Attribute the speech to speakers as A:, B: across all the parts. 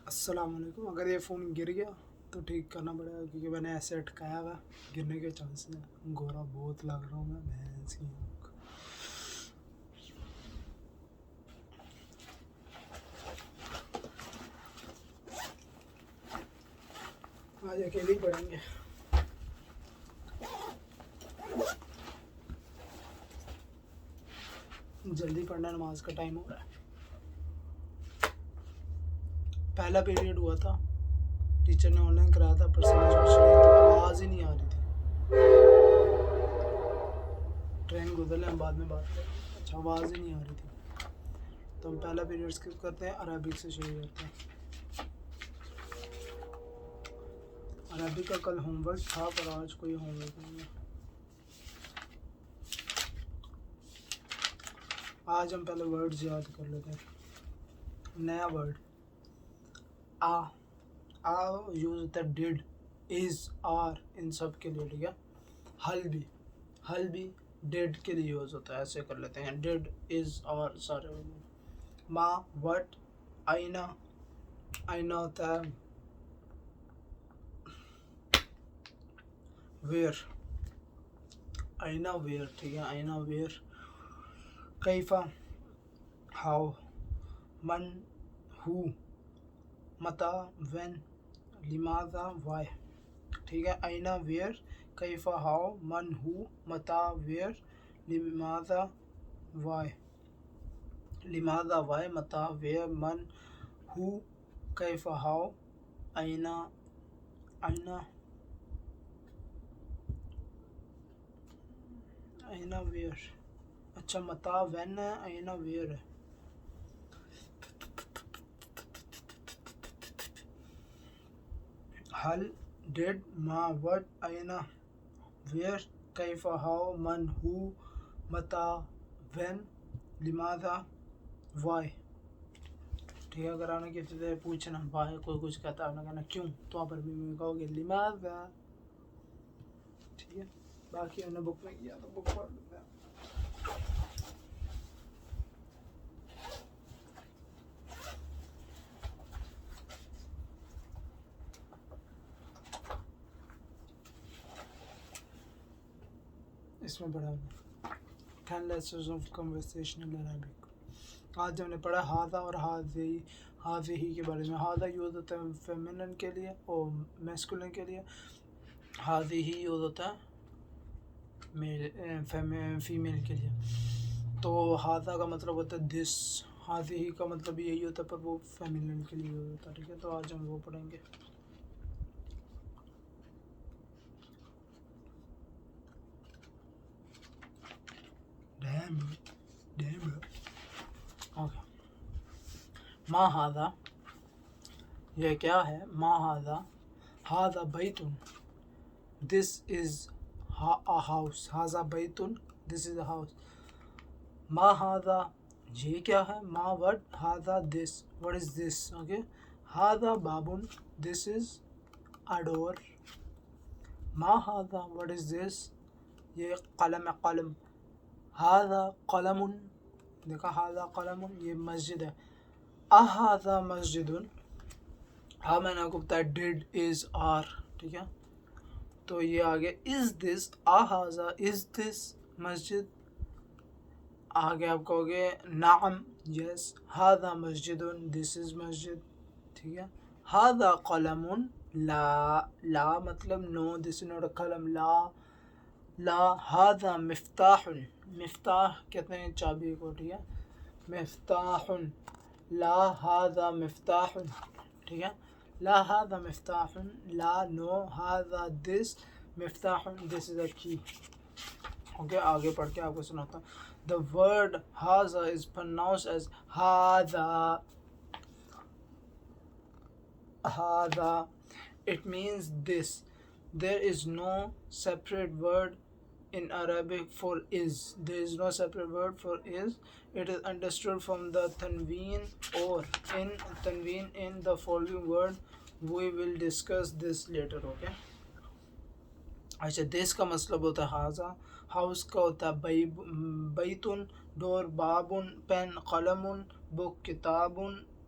A: السلام علیکم. اگر یہ فون گر گیا تو ٹھیک کرنا پڑے گا کیونکہ میں نے ایسے اٹکایا ہوا گرنے کے چانس ہیں. گورا بہت لگ رہا ہوں میں بھینس کی. آج اکیلے ہی پڑھیں گے. جلدی پڑھنا, نماز کا ٹائم ہو رہا ہے. پہلا پیریڈ ہوا تھا, ٹیچر نے آن لائن کرایا تھا, پرسنٹیج آواز ہی نہیں آ رہی تھی. ٹرین گزر لیں, ہم بعد میں بات کریں. اچھا, آواز ہی نہیں آ رہی تھی تو ہم پہلا پیریڈ اسکپ کرتے ہیں, عربک سے شروع کرتے ہیں. عربک کا کل ہوم ورک تھا پر آج کوئی ہوم ورک نہیں ہے. آج ہم پہلے ورڈز یاد کر لیتے ہیں. نیا ورڈ آ یوز ہوتا ہے ڈیڈ, از, آر, ان سب کے لیے. ٹھیک ہے. حل بھی ڈیڈ کے لیے یوز ہوتا ہے. ایسے کر لیتے ہیں, ڈیڈ, از, آر سارے. ما, وٹ, آئینہ ہوتا ہے ویئر, آئینہ ویئر. ٹھیک ہے, آئینہ ویئر. کیفا ہاؤ, من ہو, متا وین, لماذا وائی. ٹھیک ہے, آئینہ ویئر, کیفا ہاؤ, من ہو, متا ویئر, لماذا وائی. لماذا وائی, متا ویئر, من ہو, کیفا ہاؤ, آئینہ ویئر. اچھا, متا وین ہے, آئینہ ویئر ہے. حل, ڈیڈ, ما, وٹ, آئینہ ویئر, کیفا ہاؤ, من ہو, متا وین, لماذا وائی. ٹھیک ہے. اگر آنے کی ابتدا پوچھنا وائی, کوئی کچھ کہتا ہے, آپ نے کہنا کیوں, تو آپ عربی میں کہو گے لماذا. ٹھیک ہے. باقی ہم نے بک میں کیا تو بک پڑھ لیتے ہیں. اس میں پڑھا 10 lessons of conversational Arabic. آج ہم نے پڑھا ہاذا اور ہاذی کے بارے میں. ہاذا یوز ہوتا ہے فیمینن کے لیے اور میسکولن کے لیے. ہاذی یوز ہوتا ہے فیمیل کے لیے. تو ہاذا کا مطلب ہوتا ہے دس, ہاذی کا مطلب یہی ہوتا ہے پر وہ فیمینن کے لیے یوز ہوتا ہے. ٹھیک ہے. تو آج ہم وہ پڑھیں گے. ما ہاذا, یہ کیا ہے. ما ہاذا, ہاذا بیتن, دس از a house. ہاذا بیتن, this is a house. ما ہاذا, یہ کیا ہے. ما, what, ہاذا, this, what is this. okay. ہاذا bobbin, this is a door. ما ہاذا, what is this, یہ قلم ہے, قلم. ہاذا قلم, دیکھا ہاذا قلم, یہ مسجد ہے. اہذا مسجد, ہاں میں نے آپ کو بتایا ڈیڈ, از, آر. ٹھیک ہے. تو یہ آگے از دس, اہذا از دس مسجد. آگے آپ کہو گے نعم, یس. ہاذا مسجد, دس از مسجد. ٹھیک ہے. ہاذا قلم, لا مطلب نو, دس از نوٹ اے قلم, لا. ہاذا مفتاح, مفتاح کہتے ہیں چابی کو. ٹھیک ہے. مفتاح, لا. ہاذا مفتاح. ٹھیک ہے. لا ہاذا مفتاح, لا, نو. ہاذا دس, مفتاح, دس از اے کی. اوکے. آگے پڑھ کے آپ کو سناتا ہوں. The word ہاذا is pronounced as ہاذا. ہاذا, it means this. There is no separate word in Arabic for is. There is no separate word for is. It is understood from the tanween or in tanween in the following word. We will discuss this later. Okay. اچھا, دیس کا مطلب ہوتا ہے ہاذا. House کا ہوتا ہے بیتن, ڈور. بابن, pain. قلم, بک. کتاب,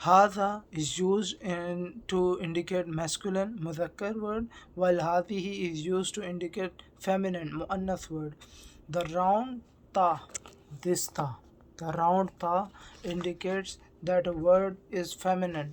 A: Hadha is used to indicate masculine mudhakkar word, while hadihi is used to indicate feminine muannath word. The round ta, this ta, the round ta indicates that a word is feminine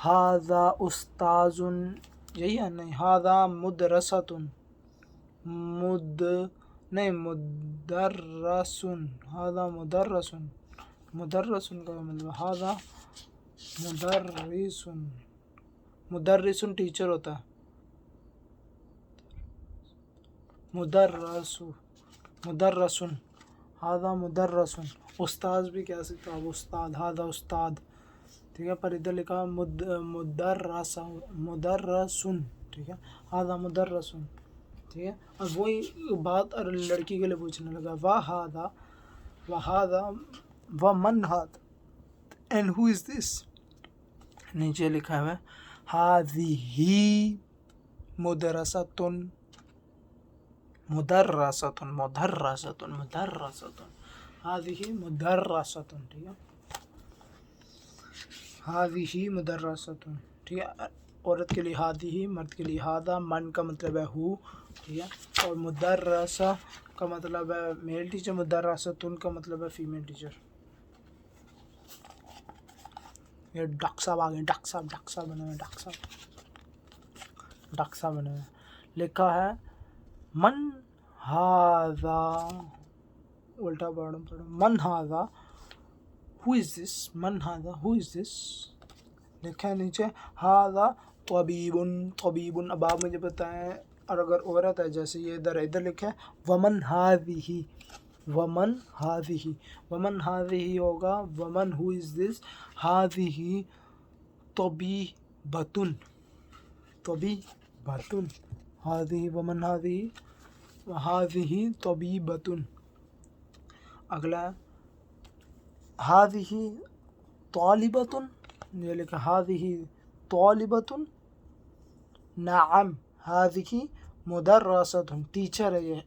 A: ہاذا استاذ یہی ہے نہیں، ہاذا مدرسۃ مد نہیں مدرسن، ہاذا مدرسن، مدرسن کا مطلب ہاذا مدرسن، مدرسن ٹیچر ہوتا ہے، مدرس مدرسن، ہاذا مدرسن، استاذ بھی کہہ سکتا ہے، استاد، ہاذا استاد، ٹھیک ہے، پر ادھر لکھا مدرس مدرسن، ٹھیک ہے، ہاذا مدرسن، ٹھیک ہے، اور وہی بات اور لڑکی کے لیے پوچھنے لگا وہذا ومن ہاتھ اینڈ ہو از دس، نیچے لکھا ہوا ہے ہذہ مدرستن مدرستن مدرستن مدرستن، ہذہ مدرستن، ٹھیک ہے، ہذہ مدرستن، ٹھیک ہے، عورت کے لیے ہذہ، مرد کے لیے ہذا، من کا مطلب ہے ہو، ٹھیک ہے، اور مدرسہ کا مطلب ہے میل ٹیچر، مدرستن کا مطلب ہے فیمیل ٹیچر۔ یہ ڈاکٹر صاحب آ گئے، ڈاکٹر صاحب بنے ہوئے، ڈاکٹر صاحب بنے ہوئے، لکھا ہے من ہاذا، الٹا پڑھو، من ہاذا ہو از دس، من ہاذا ہو از دس، لکھا ہے نیچے ہاذا طبیب، طبیب، اب آپ مجھے بتائیں، اور اگر عورت ہے جیسے یہ ادھر لکھا ہے ومن ہاذہ، ومن ہاذہ، ومن ہاذہ ہوگا ومن ہو از دس، ہاذہ طبیبۃ، طبیبۃ، ہاذہ ومن ہاذہ، ہاذہ طبیبۃ، اگلا ہاذہ طالبۃ، یہ لکھا ہاذہ طالبۃ، نعم ہاذہ مدرسۃ، ٹیچر ہے، یہ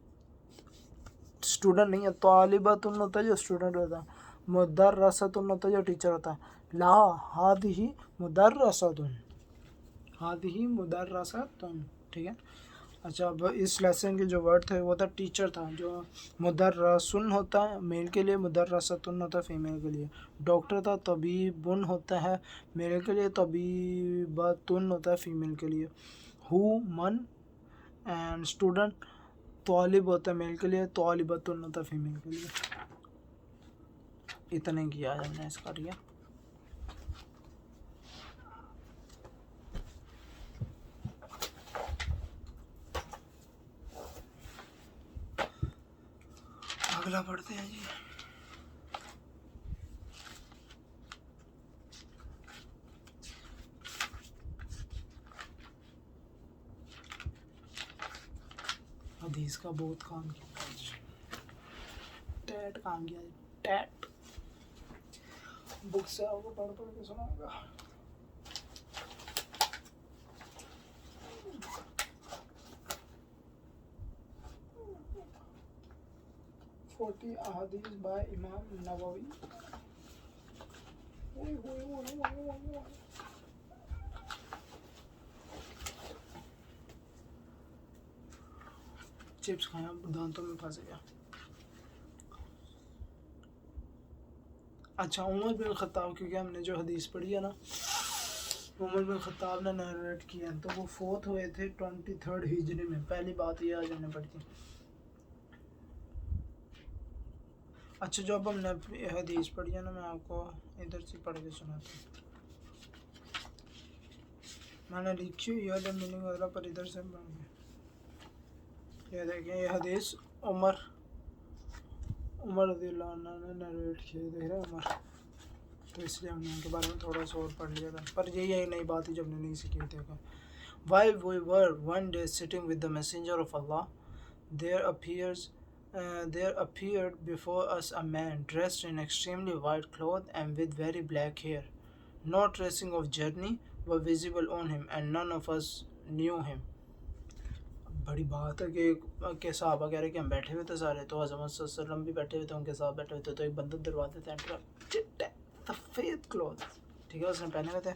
A: اسٹوڈنٹ نہیں ہے، طالبۃ ہوتا ہے جو اسٹوڈنٹ ہوتا ہے، مدرسۃ ہوتا ہے جو ٹیچر ہوتا ہے، لا ہذہ مدرسۃ، ہذہ مدرسۃ، ٹھیک ہے۔ اچھا، اب اس لیسن کے جو ورڈ تھے وہ تھا ٹیچر تھا، جو مدرسن ہوتا ہے میل کے لیے، مدرستن ہوتا ہے فیمیل کے لیے، ڈاکٹر تھا طبیبن ہوتا ہے میل کے لیے، طبیبتن ہوتا ہے فیمیل کے لیے، ہو من اینڈ اسٹوڈنٹ، طالب ہوتا ہے میل کے لیے، طالبتن ہوتا ہے فیمیل کے لیے۔ اتنے کیا ہم نے اس کا لیا۔ اگلا پڑھتے ہیں جی۔ حدیث کا بہت کام کیا، ٹیٹ کام کیا، ٹیٹ بک سے آپ کو پڑھ کے سناؤں گا۔ احادیث بائی امام نووی۔ چپس کھایا دانتوں میں پھنس گیا۔ اچھا، عمر بن خطاب، کیونکہ ہم نے جو حدیث پڑھی ہے نا، عمر بن خطاب نے نیریٹ کیا ہے، تو وہ فوت ہوئے تھے 23 ہجری میں، پہلی بات یہ آج ہم نے پڑھی تھی۔ اچھا، جو اب ہم نے حدیث پڑھی ہے نا، میں آپ کو ادھر سے پڑھ کے سناتا ہوں، میں نے لکھی ہوئی ہے میننگ وغیرہ، پر ادھر سے یہ دیکھیں، یہ حدیث عمر رضی اللہ عنہ نے نیریٹ کی، دیکھ رہے عمر، تو اس لیے ہم نے ان کے بارے میں تھوڑا سا اور پڑھ لیا تھا، پر یہی نئی بات ہے جو ہم نے نہیں سیکھی تھی۔ While we were one day sitting with the messenger of Allah, there appeared before us a man dressed in extremely white cloth and with very black hair. No tracing of journey were visible on him, and none of us knew him. بڑی بات ہے کہ صحابہ کہہ رہے کہ ہم بیٹھے ہوئے تھے سارے، تو حضرت صلی اللہ علیہ وسلم بھی بیٹھے ہوئے تھے، ان کے ساتھ بیٹھے ہوئے تھے، تو ایک بندہ دروازے سے انٹر، چٹے سفید کلوتھ، ٹھیک ہے، اس نے پہنے ہوئے تھے،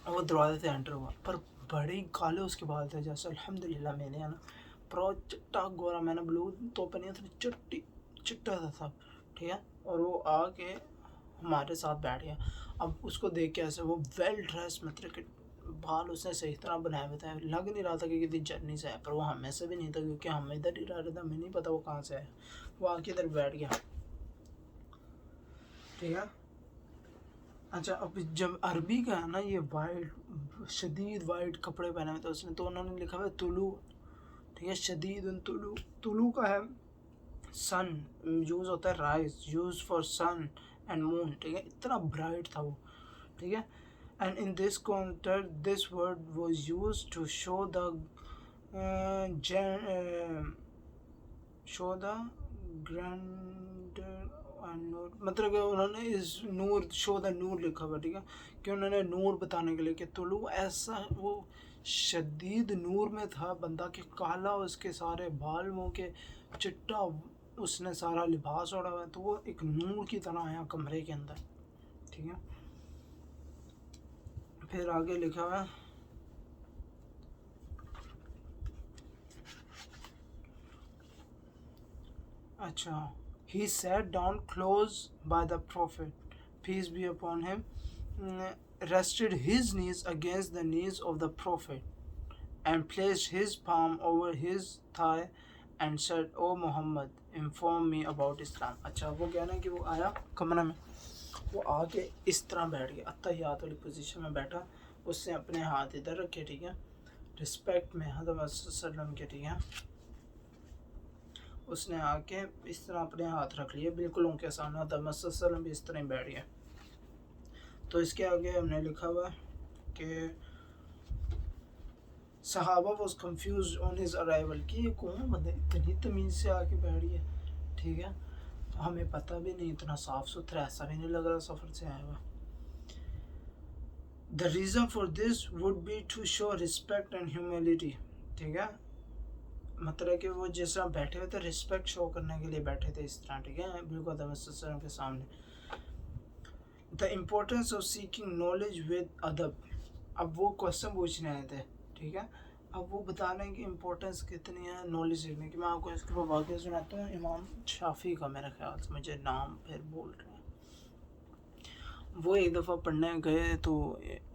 A: وہ دروازے سے انٹر ہوا، پر بڑے کالے اس کے بال تھے، جیسے الحمدللہ میں نے نا پرو چٹا گورا، میں نے بلو تو پہنی تھی، چٹا تھا سب، ٹھیک ہے، اور وہ آ کے ہمارے ساتھ بیٹھ گیا، اب اس کو دیکھ کے ایسے وہ ویل ڈریس مطلب کہ بال اس نے صحیح طرح بنائے ہوئے تھے، لگ نہیں رہا تھا کہ کسی جرنی سے ہے، پر وہ ہمیں سے بھی نہیں تھا کیونکہ ہم ادھر ہی رہ رہے تھے، ہمیں نہیں پتا وہ کہاں سے ہے. وہ آ کے ادھر بیٹھ گیا. ٹھیک ہے. اچھا اب جب عربی کا ہے نا یہ وائٹ شدید وائٹ کپڑے پہنے ہوئے تھے اس نے، تو انہوں نے لکھا ہوا ہے طلوع. ٹھیک ہے. شدید طلوع. طلوع کا ہے سن، یوز ہوتا ہے rise, use for sun and moon. ٹھیک ہے. اتنا برائٹ تھا وہ. ٹھیک ہے. And in this context this word was use to show the grand, مطلب کہ انہوں نے اس نور شو دا نور لکھا ہوا. ٹھیک ہے. کہ انہوں نے نور بتانے کے لیے کہ طلوع ایسا وہ شدید نور میں تھا بندہ کہ کالا اس کے سارے بال منہ کے، چٹا اس نے سارا لباس اوڑا ہوا ہے، تو وہ ایک نور کی طرح آیا کمرے کے اندر. ٹھیک ہے. پھر آگے لکھا ہوا ہے اچھا he sat down close by the prophet, peace be upon him, rested his knees against the knees of the prophet and placed his palm over his thigh and said, O Muhammad, inform me about Islam. اچھا وہ کہنا ہے کہ وہ آیا کمرے میں، وہ آ کے اس طرح بیٹھ گیا، اتحیات والی پوزیشن میں بیٹھا. اس نے اپنے ہاتھ ادھر رکھے. ٹھیک ہے. رسپیکٹ میں حضرت صلی اللہ علیہ وسلم کے. ٹھیک ہے. اس نے آ کے اس طرح اپنے ہاتھ رکھ لیے بالکل ان کے سامنے، حضرت صلی اللہ علیہ وسلم بھی اس طرح ہی بیٹھ گئے. تو اس کے آگے ہم نے لکھا ہوا ہے کہ صحابہ was confused on his arrival, کہ یہ کون بندہ اتنی تمیز سے آ کے بیٹھ گیا. ٹھیک ہے. ہمیں پتہ بھی نہیں، اتنا صاف ستھرا ایسا بھی نہیں لگ رہا سفر سے آیا ہوا. The reason for this would be to show respect and humility. ٹھیک ہے. مطلب کہ وہ جس طرح بیٹھے ہوئے تھے رسپیکٹ شو کرنے کے لیے بیٹھے تھے اس طرح. ٹھیک ہے. بالکل حضرت صلی اللہ علیہ وسلم کے سامنے. The importance of seeking knowledge with ادب. اب وہ کوشچن پوچھنے آئے تھے. ٹھیک ہے. اب وہ بتا رہے ہیں کہ امپورٹنس کتنی ہے نالج سیکھنے کی. میں آپ کو اس کے واقعہ سناتا ہوں. امام شافعی کا میرے خیال سے، مجھے نام پھر بول رہے ہیں. وہ ایک دفعہ پڑھنے گئے تو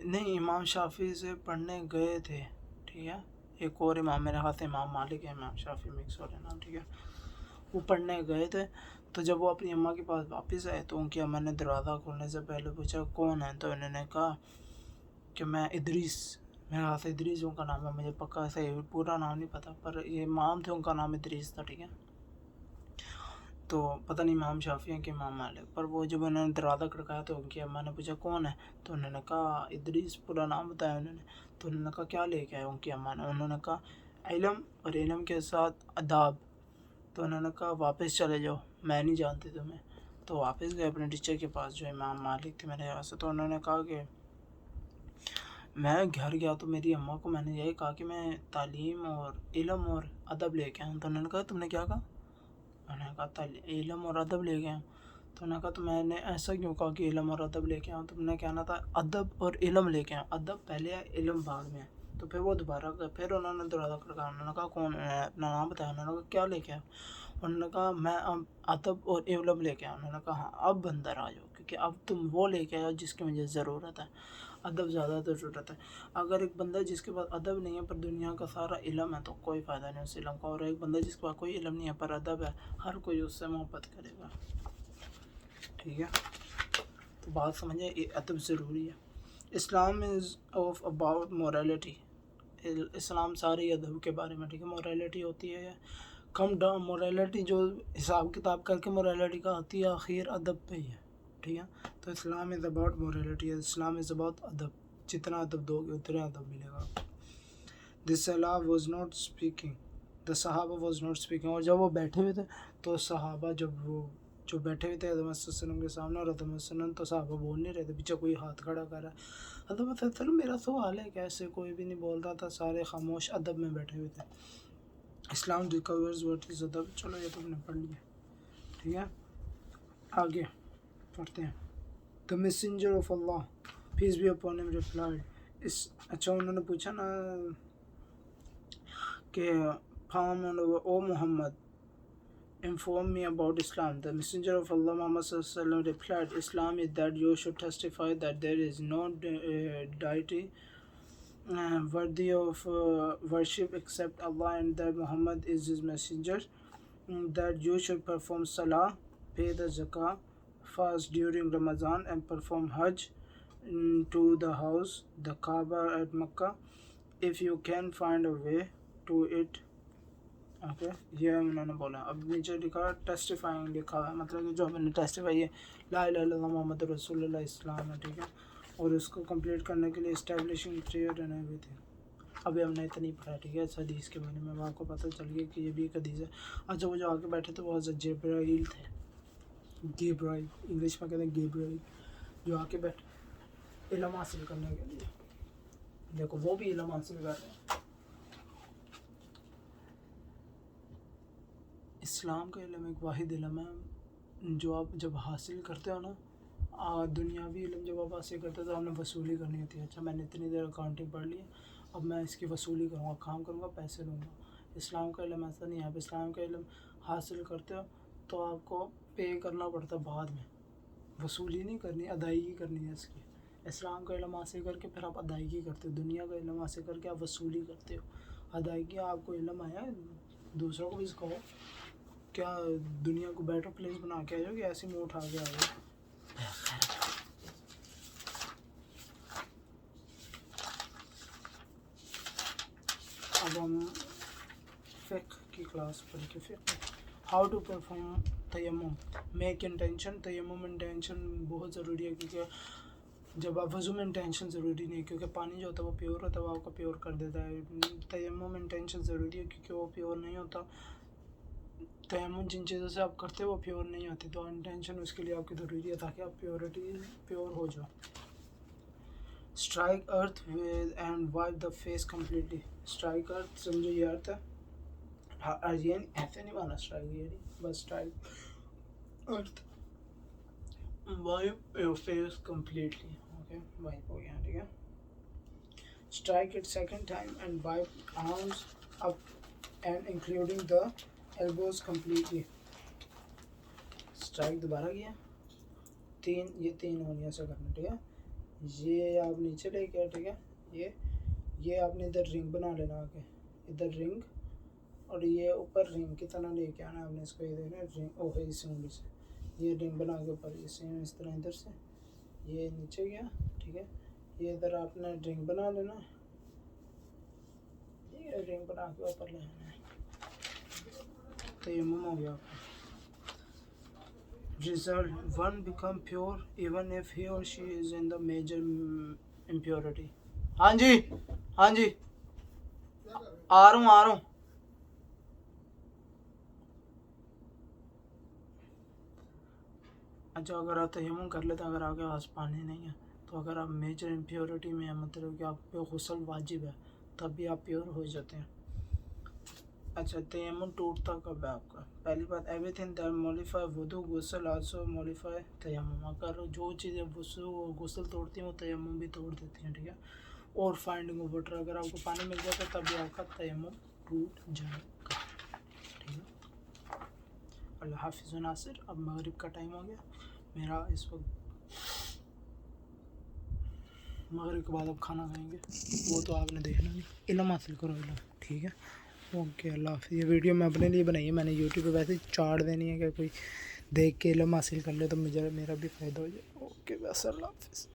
A: نہیں، امام شافعی سے پڑھنے گئے تھے. ٹھیک ہے. ایک اور امام میرے ہاتھ امام مالک ہے، امام شافعی مکس ہو رہے نام. ٹھیک ہے. وہ پڑھنے گئے تھے تو جب وہ اپنی اماں کے پاس واپس آئے تو ان کی اماں نے دروازہ کھولنے سے پہلے پوچھا کون ہے، تو انہوں نے کہا کہ میں ادریس، میرے ہاتھ ادریس ان کا نام ہے، مجھے پکا سے پورا نام نہیں پتا، پر یہ امام تھے ان کا نام ادریس تھا. ٹھیک ہے. تو پتہ نہیں امام شافعی ہیں کہ امام مالک، پر وہ جب انہوں نے دروازہ کھڑکایا تو ان کی اماں نے پوچھا کون ہے، تو انہوں نے کہا ادریس، پورا نام بتایا انہوں نے. تو انہوں نے کہا کیا لے کے آئے ان کی اماں نے، انہوں نے کہا علم، اور علم کے ساتھ آداب. تو انہوں نے کہا واپس چلے جاؤ، میں نہیں جانتی تمہیں. تو واپس گئے اپنے ٹیچر کے پاس جو امام مالک تھے میرے خیال سے. تو انہوں نے کہا کہ میں گھر گیا تو میری اماں کو میں نے یہی کہا کہ میں تعلیم اور علم اور ادب لے کے آؤں. تو انہوں نے کہا تم نے کیا کہا؟ انہوں نے کہا علم اور ادب لے کے آؤں. تو انہوں نے کہا تو میں نے ایسا کیوں کہا کہ علم اور ادب لے کے آؤں؟ تم نے کہنا تھا ادب اور علم لے کے آؤں، ادب پہلے ہے علم بعد میں ہے. تو پھر وہ دوبارہ گئے، پھر انہوں نے دروازہ کھڑکایا. انہوں نے کہا کون؟ اپنا نام بتایا. انہوں نے کہا کیا لے کے آؤں؟ انہوں نے کہا میں اب ادب اور علم لے کے آؤں. انہوں نے کہا ہاں اب اندر آ جاؤ، کیونکہ اب تم وہ لے کے آؤ جس کی مجھے ضرورت ہے. ادب زیادہ تر ضرورت ہے. اگر ایک بندہ جس کے پاس ادب نہیں ہے پر دنیا کا سارا علم ہے تو کوئی فائدہ نہیں اس علم کا، اور ایک بندہ جس کے پاس کوئی علم نہیں ہے پر ادب ہے، ہر کوئی اس سے محبت کرے گا. ٹھیک ہے. تو بات سمجھیں، یہ ادب ضروری ہے. اسلام از آف اباؤٹ مورالٹی. اسلام سارے ادب کے بارے میں. ٹھیک ہے. مورالٹی ہوتی ہے کم ڈاؤن، مورالٹی جو حساب کتاب کر کے مورالٹی کا آتی ہے آخر ادب پہ ہی ہے. ٹھیک ہے. تو Islam is about morality, Islam is about ادب. جتنا ادب دو گے اتنا ادب ملے گا. دس صحابہ واز ناٹ اسپیکنگ، دا صحابہ واز ناٹ اسپیکنگ. اور جب وہ بیٹھے ہوئے تھے تو صحابہ جو بیٹھے ہوئے تھے حضرت صلی اللہ علیہ وسلم کے سامنے، اور حضرت صلی اللہ علیہ وسلم تو صحابہ بول نہیں رہے تھے، پیچھے کوئی ہاتھ کھڑا کر رہا ہے. حضرت صلی اللہ علیہ وسلم میرا سوال ہے، کیسے کوئی بھی نہیں بول رہا تھا، سارے خاموش ادب میں بیٹھے ہوئے تھے. اسلام ریکورز واٹ از ادب. چلو یہ تو ہم نے پڑھ لیا. ٹھیک ہے. آگے پڑھتے ہیں. The messenger of Allah peace be upon him replied. اچھا انہوں نے پوچھا نا کہ او Muhammad inform me about Islam. The Messenger of Allah Muhammad sallallahu alaihi wasallam replied, Islam is that you should testify that there is no deity worthy of worship except Allah, and that Muhammad is his messenger, that you should perform salah, pay the zakah, fast during Ramadan, and perform hajj to the house, the Kaaba at Makkah, if you can find a way to it. Okay یہ انہوں نے بولا. اب نیچے لکھا ٹیسٹیفائنگ لکھا ہے، مطلب کہ جو ہم نے ٹیسٹیفائی ہے لا الہ الا اللہ محمد رسول اللہ اسلام ہے، ٹھیک ہے. اور اس کو کمپلیٹ کرنے کے لیے establishing prayer and every thing. ابھی ہم نے اتنی پڑھا، ٹھیک ہے. اس حدیث کے بارے میں آپ کو پتہ چل گیا کہ یہ بھی ایک حدیث ہے. اچھا وہ جو آگے بیٹھے تھے وہ حضرت جبرائیل تھے. گیبرائیل انگلش میں کہتے ہیں گیبرائیل، جو آگے بیٹھے علم حاصل کرنے کے لیے. دیکھو وہ بھی علم حاصل کر رہے ہیں. اسلام کا علم ایک واحد علم ہے جو آپ جب حاصل کرتے ہو نا، دنیاوی علم جب آپ حاصل کرتے ہو تو آپ نے وصولی کرنی ہوتی ہے. اچھا میں نے اتنی دیر اکاؤنٹنگ پڑھ لی ہے، اب میں اس کی وصولی کروں گا، کام کروں گا، پیسے لوں گا. اسلام کا علم ایسا نہیں ہے. آپ اسلام کا علم حاصل کرتے ہو تو آپ کو پے کرنا پڑتا ہے بعد میں، وصولی نہیں کرنی، ادائیگی کرنی ہے اس کی. اسلام کا علم حاصل کر کے پھر آپ ادائیگی کرتے ہو. دنیا کا علم حاصل کر کے آپ وصولی کرتے ہو. ادائیگی آپ کو علم آیا ہے دوسروں کو بھی سکھاؤ. کیا دنیا کو بیٹر پلیس بنا کے آ جاؤ کہ ایسے منہ اٹھا کے آ جاؤ. اب ہم فقہ کی کلاس پڑھ کے فقہ ہاؤ ٹو پرفارم تیمم. Make intention. تیمم انٹینشن بہت ضروری ہے، کیونکہ جب آپ وضو میں انٹینشن ضروری نہیں ہے، کیونکہ پانی جو ہوتا ہے وہ پیور ہوتا ہے، وہ آپ کو پیور کر دیتا ہے. تیمم انٹینشن ضروری ہے کیونکہ وہ پیور نہیں ہوتا. تیمم جن چیزوں سے آپ کرتے ہو وہ پیور نہیں ہوتی، تو انٹینشن اس کے لیے آپ کی ضروری ہے تاکہ آپ پیور ہو جاؤ. Strike earth with and wipe the face completely. Strike earth سمجھو یہ ارتھ ہے، یہ ایسے نہیں مانا اسٹرائک، یہ نہیں بس strike earth, wipe your face completely. Okay wipe ہو گیا، ٹھیک ہے. Strike it second time and wipe arms up and including the elbows completely. Strike دوبارہ کیا، یہ تین ہونی ایسا کرنا، ٹھیک ہے. یہ آپ نیچے لے کے، ٹھیک ہے. یہ آپ نے ادھر رنگ بنا لینا، آگے ادھر رنگ، اور یہ اوپر رنگ کی طرح لے کے آنا آپ نے اس کو. یہ دیکھنا رنگ اوہ اس انگلی سے یہ رنگ بنا کے اوپر اس طرح ادھر سے یہ نیچے گیا، ٹھیک ہے. یہ ادھر آپ نے رنگ بنا لینا، یہ رنگ بنا کے اوپر لے آنا ہے. تیمم ہو گیا. Result 1 become pure even if he or she is in the major impurity. ہاں جی ہاں جی آ رہا ہوں. اچھا اگر آپ تیمم کر لیتے ہیں، اگر آپ کے پاس پانی نہیں ہے تو اگر آپ میجر امپیورٹی میں ہیں، مطلب کہ آپ پہ غسل واجب ہے، تب بھی آپ پیور ہو جاتے ہیں. اچھا تیمم ٹوٹتا کب ہے آپ کا؟ پہلی بات ایوری تھنگ دیٹ مولیفائی وضو غسل آلسو مولیفائی تیمم. اگر جو چیزیں غسل توڑتی ہیں وہ تیمم بھی توڑ دیتی ہیں، ٹھیک ہے. اور فائنڈنگ آف واٹر، اگر آپ کو پانی مل جاتا ہے تب بھی آپ کا تیمم ٹوٹ جائے گا، ٹھیک ہے. اللہ حافظ و ناصر. اب مغرب کا ٹائم ہو گیا میرا، اس وقت مغرب کے بعد اب کھانا کھائیں گے، وہ تو آپ نے دیکھنا نہیں. علم حاصل کرو علم، ٹھیک ہے. اوکے اللہ حافظ. یہ ویڈیو میں اپنے لیے بنائی ہے، میں نے یوٹیوب پہ ویسے چاڑ دینی ہے کہ کوئی دیکھ کے علم حاصل کر لے تو میرا بھی فائدہ ہو جائے. اوکے بس اللہ حافظ.